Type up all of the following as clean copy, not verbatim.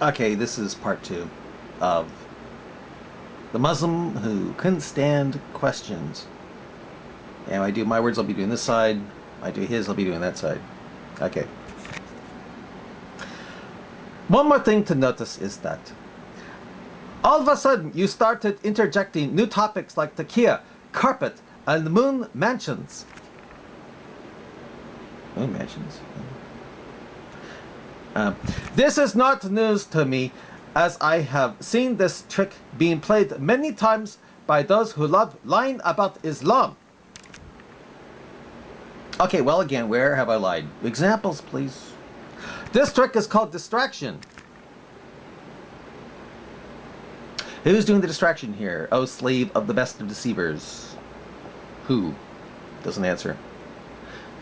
Okay, this is part 2 of the Muslim who couldn't stand questions. And when I do my words, I'll be doing this side. When I do his, I'll be doing that side. Okay. One more thing to notice is that all of a sudden you started interjecting new topics like taqqiya, carpet, and moon mansions. Moon mansions? This is not news to me, as I have seen this trick being played many times by those who love lying about Islam. Okay, well again, where have I lied? Examples, please. This trick is called distraction. Who's doing the distraction here? Oh, slave of the best of deceivers. Who? Doesn't answer.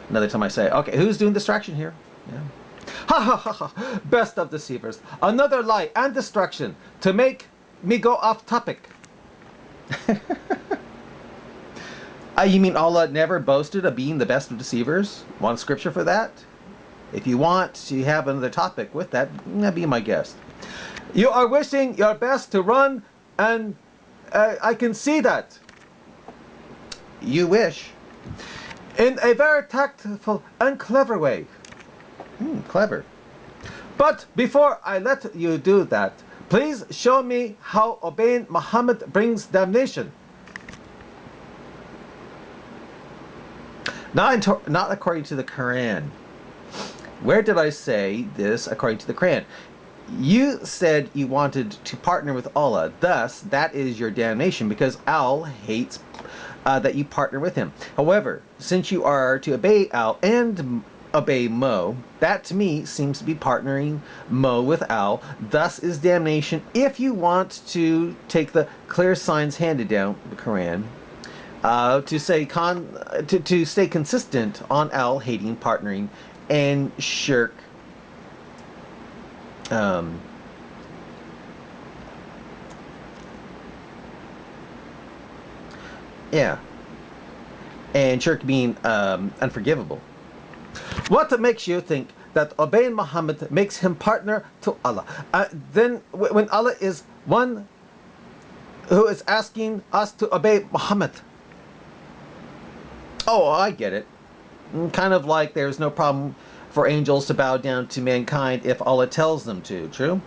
Another time I say, okay, who's doing distraction here? Yeah. Ha ha ha ha! Best of deceivers. Another lie and distraction to make me go off topic. You mean Allah never boasted of being the best of deceivers? Want scripture for that? If you want to have another topic with that, be my guest. You are wishing your best to run, and I can see that. You wish. In a very tactful and clever way. Clever. But before I let you do that, please show me how obeying Muhammad brings damnation. Not according to the Quran. Where did I say this according to the Quran? You said you wanted to partner with Allah. Thus, that is your damnation, because Allah hates that you partner with him. However, since you are to obey Al and obey Mo, that to me seems to be partnering Mo with Al. Thus is damnation if you want to take the clear signs handed down the Quran to stay consistent on Al hating, partnering, and shirk. Yeah. And shirk being unforgivable. What makes you think that obeying Muhammad makes him partner to Allah? Then when Allah is one who is asking us to obey Muhammad. Oh, I get it. Kind of like there's no problem for angels to bow down to mankind if Allah tells them to, true?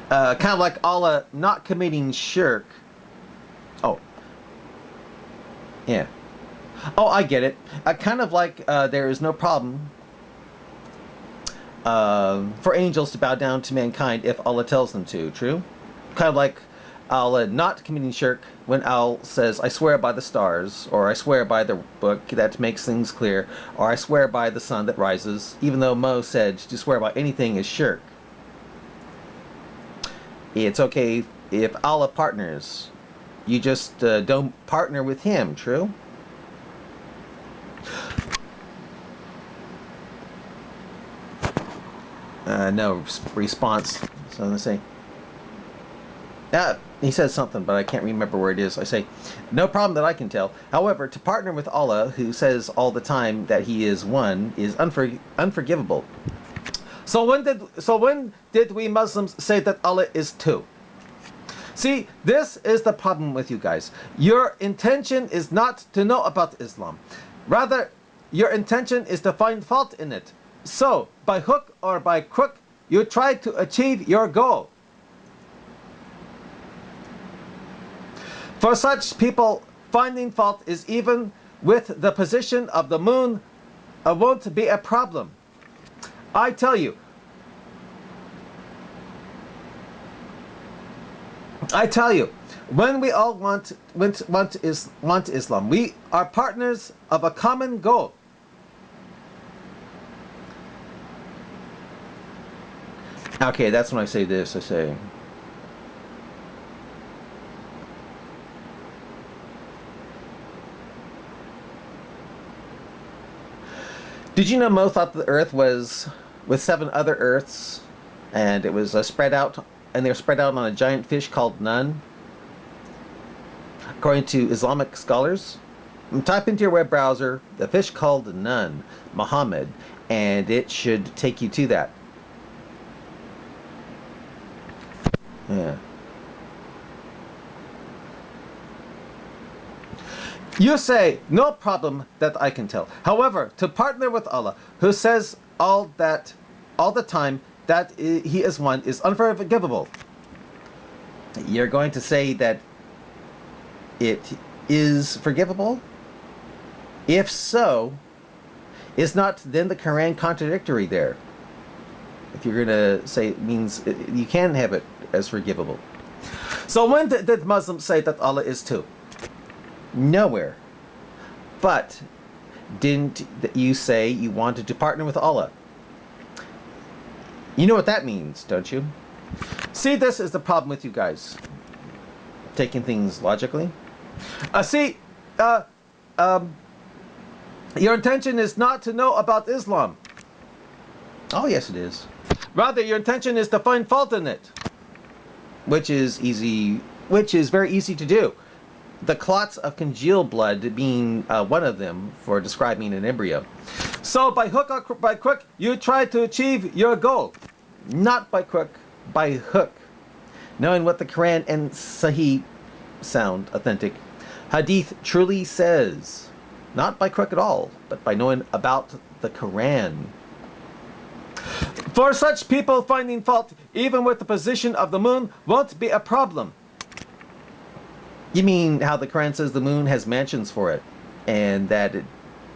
Kind of like Allah not committing shirk. Oh. Yeah. Oh, I get it. Kind of like there is no problem for angels to bow down to mankind if Allah tells them to, true? Kind of like Allah not committing shirk when Al says, I swear by the stars, or I swear by the book that makes things clear, or I swear by the sun that rises, even though Mo said to swear by anything is shirk. It's okay if Allah partners. You just don't partner with him, true? No response. So I'm going to say, he says something, but I can't remember where it is. I say, no problem that I can tell. However, to partner with Allah, who says all the time that he is one, is unforgivable. So when did we Muslims say that Allah is two? See, this is the problem with you guys. Your intention is not to know about Islam. Rather, your intention is to find fault in it. So, by hook or by crook, you try to achieve your goal. For such people, finding fault is even with the position of the moon won't be a problem. I tell you, when we all want Islam, we are partners of a common goal. Okay, that's when I say this. I say, did you know Mo thought the Earth was with 7 other Earths, and it was spread out, and they were spread out on a giant fish called Nun, according to Islamic scholars? Type into your web browser the fish called nun, Muhammad, and it should take you to that. Yeah. You say, no problem that I can tell. However, to partner with Allah, who says all the time that He is one, is unforgivable. You're going to say that it is forgivable? If so, is not then the Quran contradictory there? If you're going to say it means you can have it as forgivable. So when did Muslims say that Allah is two? Nowhere. But didn't you say you wanted to partner with Allah? You know what that means, don't you? See, this is the problem with you guys. Taking things logically. Your intention is not to know about Islam. Oh, yes it is. Rather, your intention is to find fault in it. Which is very easy to do. The clots of congealed blood being one of them for describing an embryo. So by hook or by crook, you try to achieve your goal. Not by crook, by hook. Knowing what the Quran and Sahih sound authentic. Hadith truly says. Not by crook at all, but by knowing about the Quran. For such people, finding fault even with the position of the moon won't be a problem. You mean how the Quran says the moon has mansions for it, and that it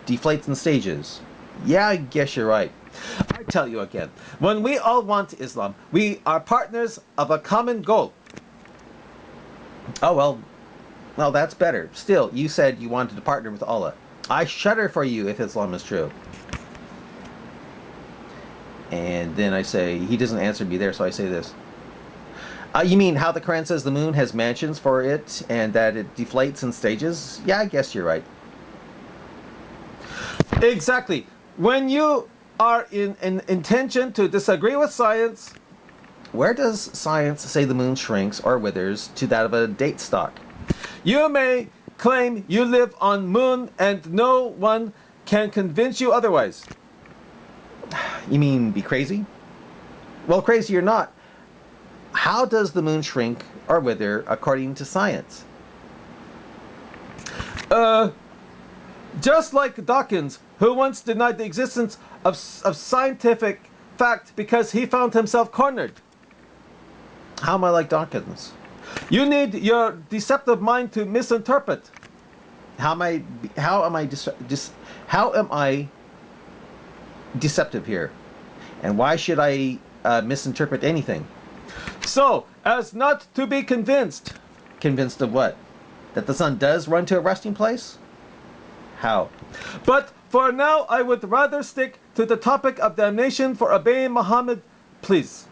deflates in stages? Yeah, I guess you're right. I tell you again, when we all want Islam, we are partners of a common goal. Oh, well, that's better. Still, you said you wanted to partner with Allah. I shudder for you if Islam is true. And then I say, he doesn't answer me there, so I say this. You mean how the Quran says the moon has mansions for it and that it deflates in stages? Yeah, I guess you're right. Exactly. When you are in an intention to disagree with science, where does science say the moon shrinks or withers to that of a date stock? You may claim you live on moon and no one can convince you otherwise. You mean be crazy? Well, crazy or not, how does the moon shrink or wither according to science? Just like Dawkins, who once denied the existence of scientific fact because he found himself cornered. How am I like Dawkins? You need your deceptive mind to misinterpret. How am I deceptive here? And why should I misinterpret anything? So, as not to be convinced. Convinced of what? That the sun does run to a resting place? How? But for now, I would rather stick to the topic of damnation for obeying Muhammad, please.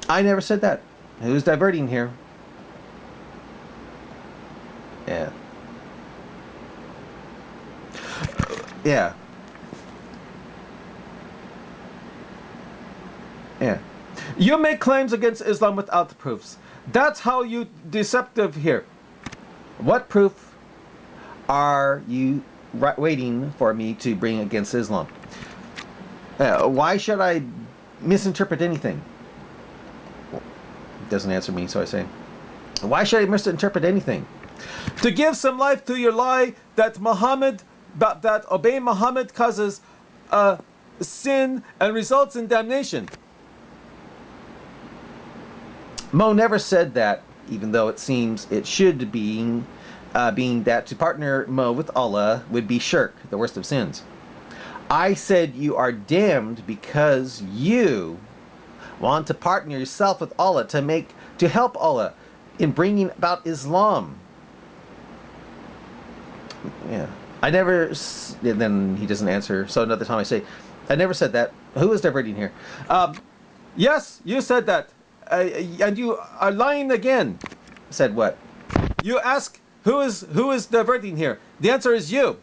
I never said that. Who's diverting here? Yeah. Yeah. Yeah. You make claims against Islam without proofs. That's how you deceptive here. What proof are you waiting for me to bring against Islam? Why should I misinterpret anything? It doesn't answer me, so I say, why should I misinterpret anything? To give some life to your lie that obeying Muhammad causes sin and results in damnation. Mo never said that, even though it seems it should be, being that to partner Mo with Allah would be shirk, the worst of sins. I said you are damned because you want to partner yourself with Allah to help Allah in bringing about Islam. Yeah, I never. And then he doesn't answer. So another time I say, I never said that. Who is diverting here? Yes, you said that. And you are lying again. Said what? You ask who is diverting here. The answer is you.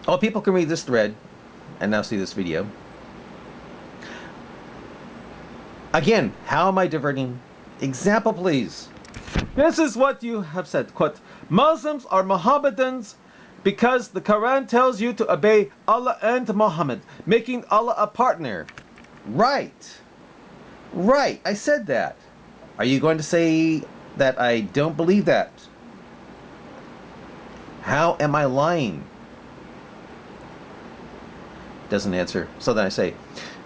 Oh, people can read this thread and now see this video. Again, how am I diverting? Example, please. This is what you have said, quote, Muslims are Mohammedans because the Quran tells you to obey Allah and Muhammad, making Allah a partner. Right. Right, I said that. Are you going to say that I don't believe that? How am I lying? Doesn't answer. So then I say,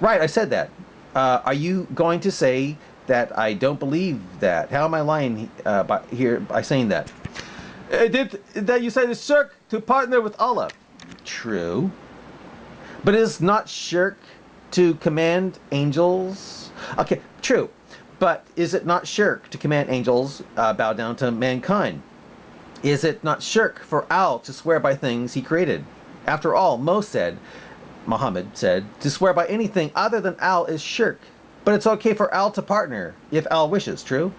right, I said that. Are you going to say that I don't believe that? How am I lying by saying that? That you said it's shirk to partner with Allah. True. But is not shirk to command angels? Okay, true. But is it not shirk to command angels bow down to mankind? Is it not shirk for Al to swear by things he created? After all, Muhammad said, to swear by anything other than Al is shirk. But it's okay for Al to partner if Al wishes, true?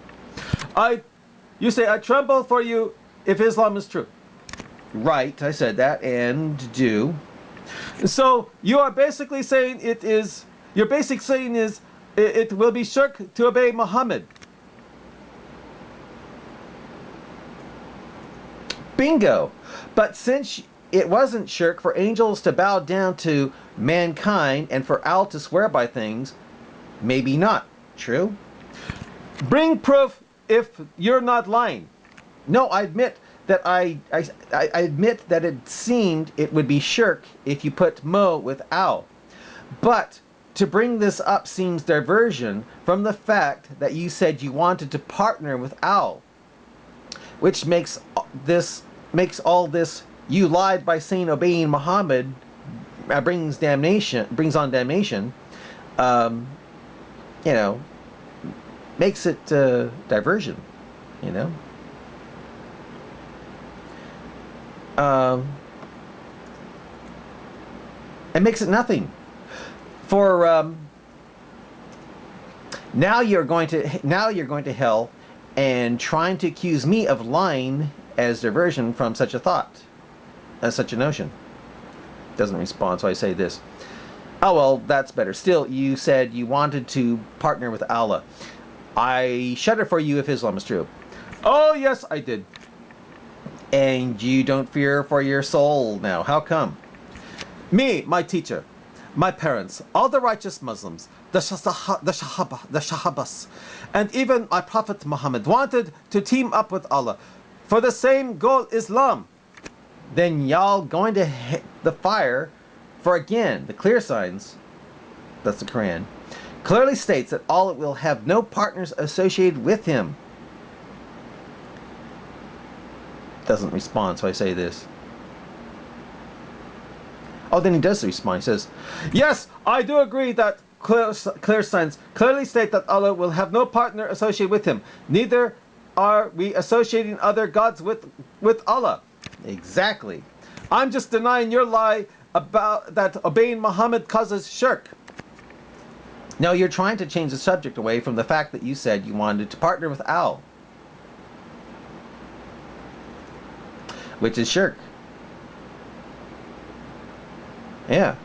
You say, I tremble for you if Islam is true. Right, I said that, and do. So you are basically saying your basic saying is it will be shirk to obey Muhammad. Bingo! But since it wasn't shirk for angels to bow down to mankind and for Al to swear by things, maybe not. True? Bring proof if you're not lying. No, I admit that I admit that it seemed it would be shirk if you put Mo with Al. But to bring this up seems diversion from the fact that you said you wanted to partner with Al, which makes all this you lied by saying obeying Muhammad brings on damnation. Makes it diversion. It makes it nothing. For now you're going to hell and trying to accuse me of lying as diversion from such a thought, as such a notion. Doesn't respond, so I say this. Oh well, that's better. Still, you said you wanted to partner with Allah. I shudder for you if Islam is true. Oh yes, I did. And you don't fear for your soul now. How come? Me, my teacher, my parents, all the righteous Muslims, the Shahabas, and even my Prophet Muhammad wanted to team up with Allah for the same goal, Islam. Then y'all going to hit the fire for again the clear signs, that's the Quran, clearly states that Allah will have no partners associated with him. Doesn't respond, so I say this. Oh, then he does respond. He says, yes, I do agree that clear signs clearly state that Allah will have no partner associated with him. Neither are we associating other gods with Allah. Exactly. I'm just denying your lie about that obeying Muhammad causes shirk. No, you're trying to change the subject away from the fact that you said you wanted to partner with Al, which is shirk. Yeah.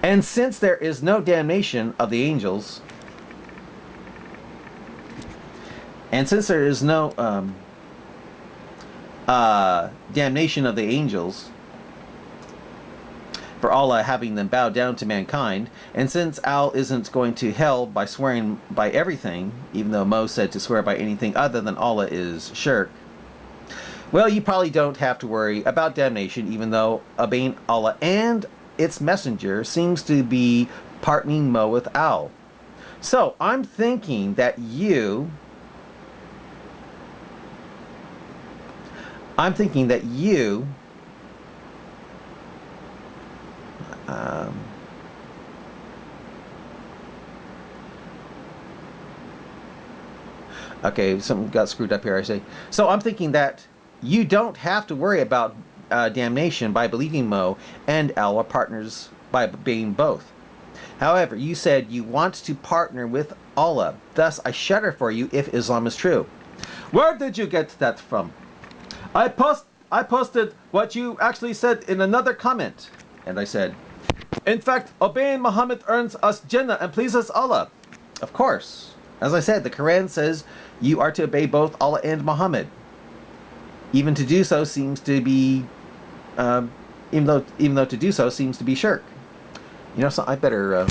And since there is no damnation of the angels, and since there is no damnation of the angels for Allah having them bow down to mankind, and since Al isn't going to hell by swearing by everything, even though Mo said to swear by anything other than Allah is shirk, well, you probably don't have to worry about damnation, even though obeying Allah and its messenger seems to be partnering Mo with Al. So I'm thinking that you okay, something got screwed up here, I say. So I'm thinking that you don't have to worry about damnation by believing Mo and Al are partners by being both. However, you said you want to partner with Allah. Thus, I shudder for you if Islam is true. Where did you get that from? I posted what you actually said in another comment. And I said, in fact, obeying Muhammad earns us Jannah and pleases Allah. Of course. As I said, the Quran says you are to obey both Allah and Muhammad. Even to do so seems to be, even though to do so seems to be shirk. You know, so I better